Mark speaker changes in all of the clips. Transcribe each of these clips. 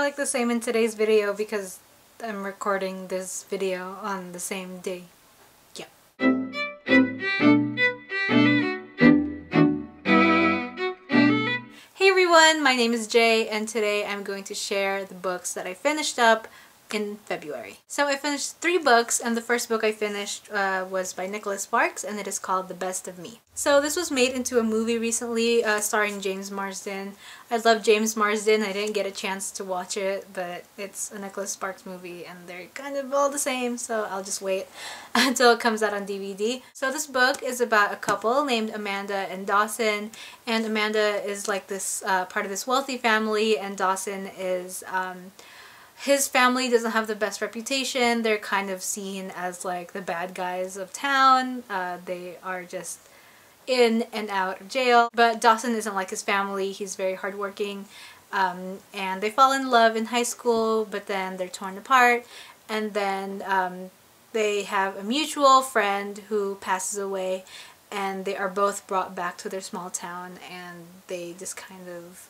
Speaker 1: like the same in today's video because I'm recording this video on the same day. Yeah. Hey everyone, my name is Jay and today I'm going to share the books that I finished up in February. So I finished 3 books and the first book I finished was by Nicholas Sparks and it is called The Best of Me. So this was made into a movie recently starring James Marsden. I love James Marsden. I didn't get a chance to watch it, but it's a Nicholas Sparks movie and they're kind of all the same, so I'll just wait until it comes out on DVD. So this book is about a couple named Amanda and Dawson, and Amanda is like this part of this wealthy family and Dawson is his family doesn't have the best reputation. They're kind of seen as like the bad guys of town. They are just in and out of jail. But Dawson isn't like his family. He's very hardworking. And they fall in love in high school, but then they're torn apart. And then they have a mutual friend who passes away. And they are both brought back to their small town. And they just kind of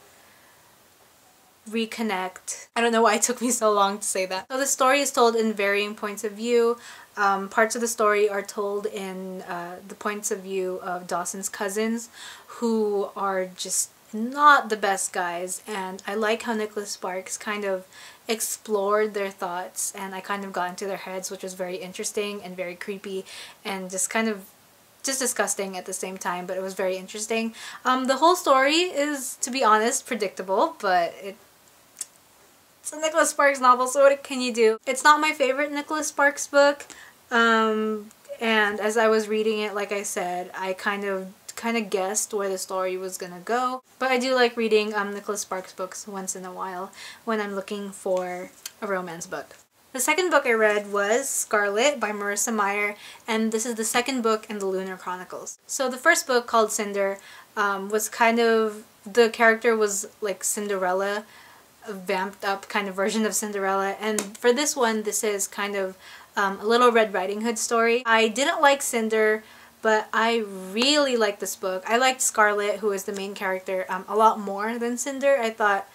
Speaker 1: reconnect. I don't know why it took me so long to say that. So the story is told in varying points of view. Parts of the story are told in the points of view of Dawson's cousins, who are just not the best guys, and I like how Nicholas Sparks kind of explored their thoughts, and I kind of got into their heads, which was very interesting and very creepy and just kind of disgusting at the same time, but it was very interesting. The whole story is, to be honest, predictable, but it's a Nicholas Sparks novel, so what can you do? It's not my favorite Nicholas Sparks book, and as I was reading it, like I said, I kind of guessed where the story was gonna go. But I do like reading Nicholas Sparks books once in a while when I'm looking for a romance book. The second book I read was Scarlet by Marissa Meyer, and this is the second book in the Lunar Chronicles. So the first book, called Cinder, was kind of, the character was like Cinderella, a vamped up kind of version of Cinderella, and for this one, this is kind of a Little Red Riding Hood story. I didn't like Cinder, but I really liked this book. I liked Scarlet, who is the main character, a lot more than Cinder. I thought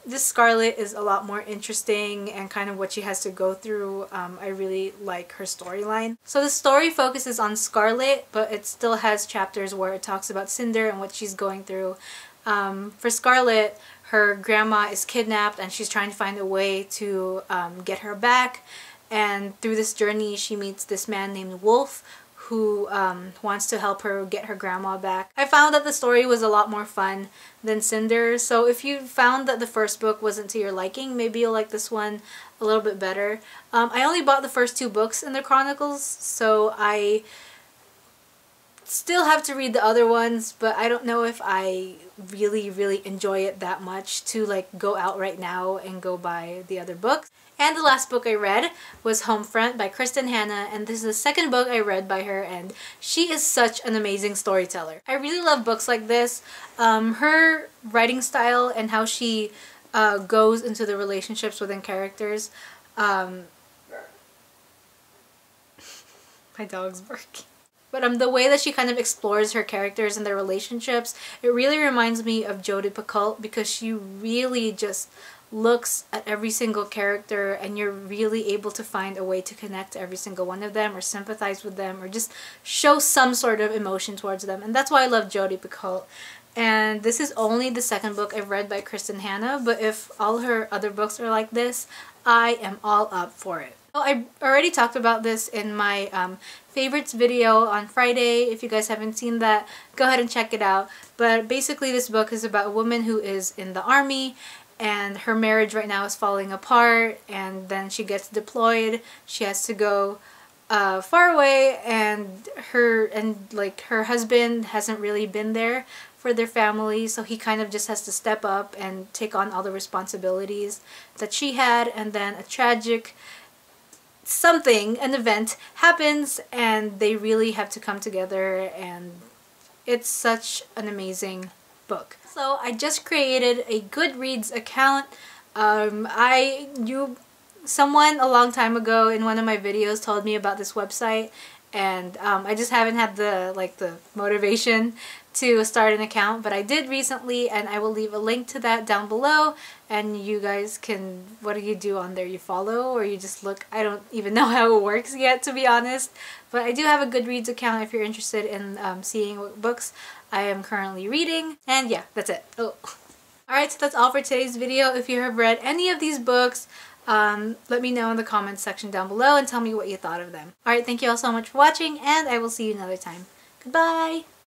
Speaker 1: this Scarlet is a lot more interesting and kind of what she has to go through. I really like her storyline. So the story focuses on Scarlet, but it still has chapters where it talks about Cinder and what she's going through. For Scarlet, her grandma is kidnapped and she's trying to find a way to get her back. And through this journey, she meets this man named Wolf, who wants to help her get her grandma back. I found that the story was a lot more fun than Cinder, so if you found that the first book wasn't to your liking, maybe you'll like this one a little bit better. I only bought the first 2 books in the Chronicles, so I still have to read the other ones, but I don't know if I really enjoy it that much to like go out right now and go buy the other books. And the last book I read was Homefront by Kristin, and this is the second book I read by her, and she is such an amazing storyteller. I really love books like this. Her writing style and how she goes into the relationships within characters. My dog's barking. But the way that she kind of explores her characters and their relationships, it really reminds me of Jodi Picoult, because she really just looks at every single character and you're really able to find a way to connect to every single one of them or sympathize with them or just show some sort of emotion towards them. And that's why I love Jodi Picoult. And this is only the second book I've read by Kristin, but if all her other books are like this, I am all up for it. Well, I already talked about this in my favorites video on Friday. If you guys haven't seen that, go ahead and check it out. But basically this book is about a woman who is in the army and her marriage right now is falling apart, and then she gets deployed. She has to go far away, and her husband hasn't really been there for their family, so he kind of just has to step up and take on all the responsibilities that she had, and then a tragic an event happens and they really have to come together, and it's such an amazing book. So I just created a Goodreads account. Someone a long time ago in one of my videos told me about this website, and I just haven't had the motivation to start an account, but I did recently, and I will leave a link to that down below, and you guys can, what do you do on there? You follow, or you just look? I don't even know how it works yet, to be honest, but I do have a Goodreads account if you're interested in seeing what books I am currently reading, and yeah, that's it. Oh. Alright, so that's all for today's video. If you have read any of these books, let me know in the comments section down below and tell me what you thought of them. Alright, thank you all so much for watching, and I will see you another time. Goodbye!